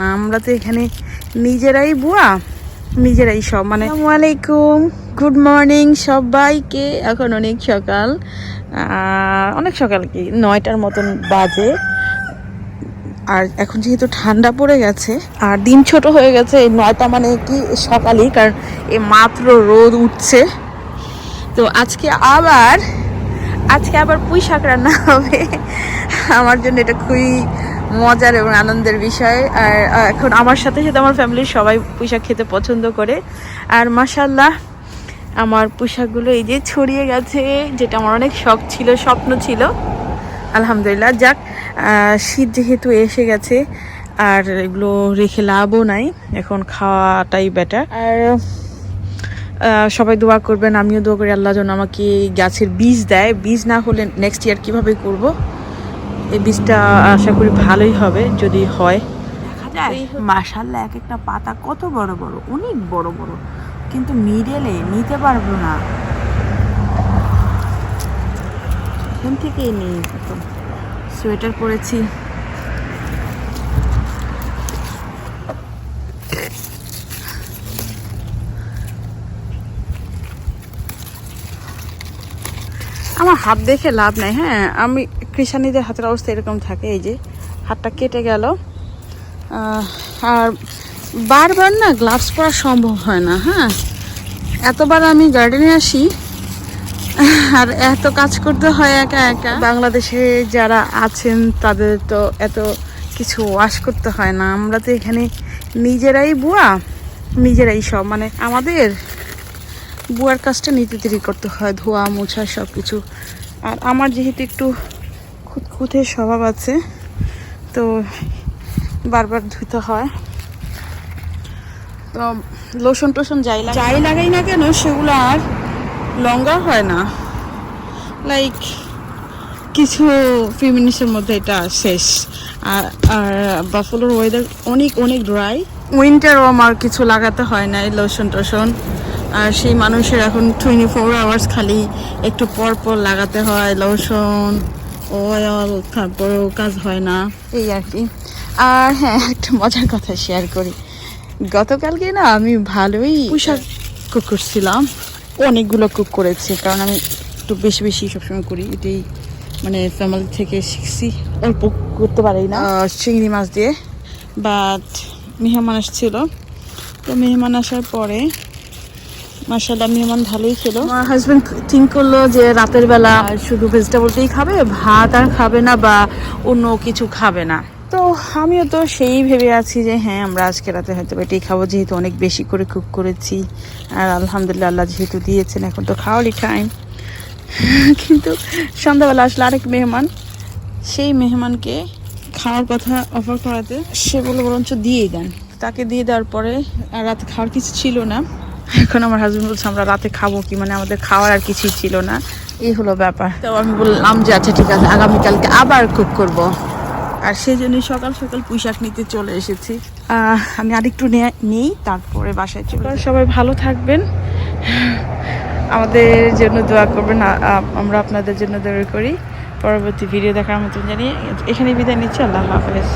না, আমরা তো এখানে নিজেরাই বুয়া, নিজেরাই সব। মানে আসসালামু আলাইকুম, গুড মর্নিং সবাইকে। এখন অনেক সকাল, অনেক সকাল কি 9টার মতন বাজে। আর এখন যেহেতু ঠান্ডা পড়ে গেছে আর দিন ছোট হয়ে গেছে, এই 9টা মানে কি সকালই, কারণ এই মাত্র রোদ উঠছে। তো আজকে আবার পুঁই শাক রান্না হবে। আমার জন্য এটা খুবই মজার এবং আনন্দের বিষয়। আর এখন আমার সাথে সাথে আমার ফ্যামিলির সবাই পুঁই শাক খেতে পছন্দ করে। আর মাশাআল্লাহ আমার পুঁই শাকগুলো এই যে ছড়িয়ে গেছে, যেটা আমার অনেক শখ ছিল, স্বপ্ন ছিল। আলহামদুলিল্লাহ, যাক, শীত যেহেতু এসে গেছে আর এগুলো রেখে লাভও নাই, এখন খাওয়াটাই বেটার। আর সবাই দোয়া করবেন, আমিও দোয়া করি আল্লাহ যেন আমাকে গাছের বীজ দেয়। বীজ না হলে নেক্সট ইয়ার কীভাবে করব, এই বীজটা আশা করি ভালোই হবে যদি হয়। দেখা যায় মাশাআল্লাহ এক একটা পাতা কত বড় বড়, অনেক বড় বড়, কিন্তু মিডলে নিতে পারবো না। এখান থেকেই নেই, সোয়েটার পরেছি। আমার হাত দেখে লাভ নাই। হ্যাঁ, আমি কৃষানীদের হাতের অবস্থা এরকম থাকে, এই যে হাতটা কেটে গেল। আর বারবার না গ্লাভস পরা সম্ভব হয় না। হ্যাঁ, এতবার আমি গার্ডেনে আসি আর এত কাজ করতে হয় একা একা। বাংলাদেশে যারা আছেন তাদের তো এত কিছু ওয়াশ করতে হয় না। আমরা তো এখানে নিজেরাই বুয়া, নিজেরাই সব। মানে আমাদের বুয়ার কাজটা নিতে দেরি করতে হয়, ধোয়া মোছা সব কিছু। আর আমার যেহেতু একটু খুঁতখুঁতে স্বভাব আছে, তো বারবার ধুতে হয়। তো লোশন টোশন যাই লাগাই না কেন, সেগুলো আর লঙ্গার হয় না। লাইক কিছু ফিউ মিনিটসের মধ্যে এটা শেষ। আর বাফলোর ওয়েদার অনেক অনেক ড্রাই, উইন্টারও আমার কিছু লাগাতে হয় না এই লোশন টোশন। আর সেই মানুষের এখন 24 আওয়ার্স খালি একটু পর পর লাগাতে হয় লোশন অয়েল, তারপরেও কাজ হয় না, এই আর কি। আর হ্যাঁ, একটা মজার কথা শেয়ার করি। গতকালকে না আমি ভালোই পুঁই শাক কুক করছিলাম, অনেকগুলো কুক করেছি, কারণ আমি একটু বেশি বেশি সবসময় করি। এটাই মানে ফ্যামিলি থেকে শিখছি, অল্প করতে পারি না। চিংড়ি মাছ দিয়ে, বাট মেহমান আসছিল, তো মেহমান আসার পরে মাশাআল্লাহ মেহমান ভালোই ছিল। আমার হাজবেন্ড থিঙ্ক করলো যে রাতের বেলা শুধু ভেজিটেবলটাই খাবে, ভাত আর খাবে না বা অন্য কিছু খাবে না। তো আমিও তো সেই ভেবে আছি যে হ্যাঁ, আমরা আজকে রাতে হয়তো এটাই খাবো, যেহেতু অনেক বেশি করে কুক করেছি। আর আলহামদুলিল্লাহ আল্লাহ যেহেতু দিয়েছেন, এখন তো খাওয়ারই টাইম। কিন্তু সন্ধ্যাবেলা আসলে আরেক মেহমান, সেই মেহমানকে খাওয়ার কথা অফার করাতে সে বলে বরঞ্চ দিয়েই দেন। তাকে দিয়ে দেওয়ার পরে আর রাতে খাওয়ার কিছু ছিল না। এখন আমার হাজবেন্ড বলছে আমরা রাতে খাবো কি, মানে আমাদের খাওয়ার আর কিছুই ছিল না, এই হলো ব্যাপার। তো আমি বললাম যে আচ্ছা ঠিক আছে, আগামীকালকে আবার কুক করব। আর সেই জন্যই সকাল সকাল পুঁই শাক নিতে চলে এসেছি। আমি আরেকটু নেই, তারপরে বাসায় চলে। সবাই ভালো থাকবেন, আমাদের জন্য দোয়া করবেন, আমরা আপনাদের জন্য দোয়া করি। পরবর্তী ভিডিও দেখার মতন জানিয়ে এখানে বিদায় নিচ্ছি। আল্লাহ হাফেজ।